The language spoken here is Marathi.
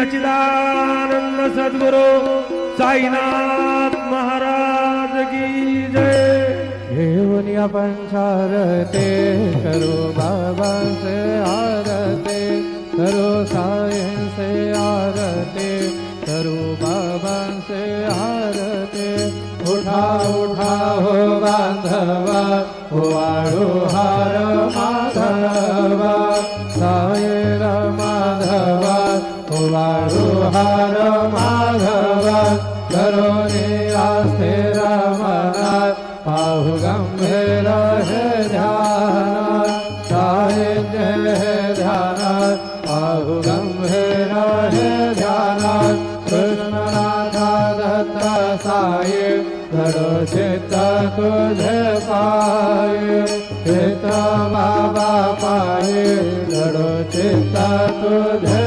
सच्चिदानंद सद्गुरु साईनाथ महाराज की जय। घेऊन आपण चारते करो बाबा से आरते, करो साईं से आरते, करो बाबा से आरते। उठा उठा हो बांधवा, हो वाळू हार माधवा, साईर माधवा, हो वाळू हार माधवा। करो निरास्थिर मनात, पाहु गंभीर हे ध्यानात, साहित्य हे ध्यानात, पाहु गंभीर हे ध्यानात। कृष्णनाथा दत्त साई, धरो चित्त तुझे पायी, चित्त बाबा पायी, धरो चित्त तुझे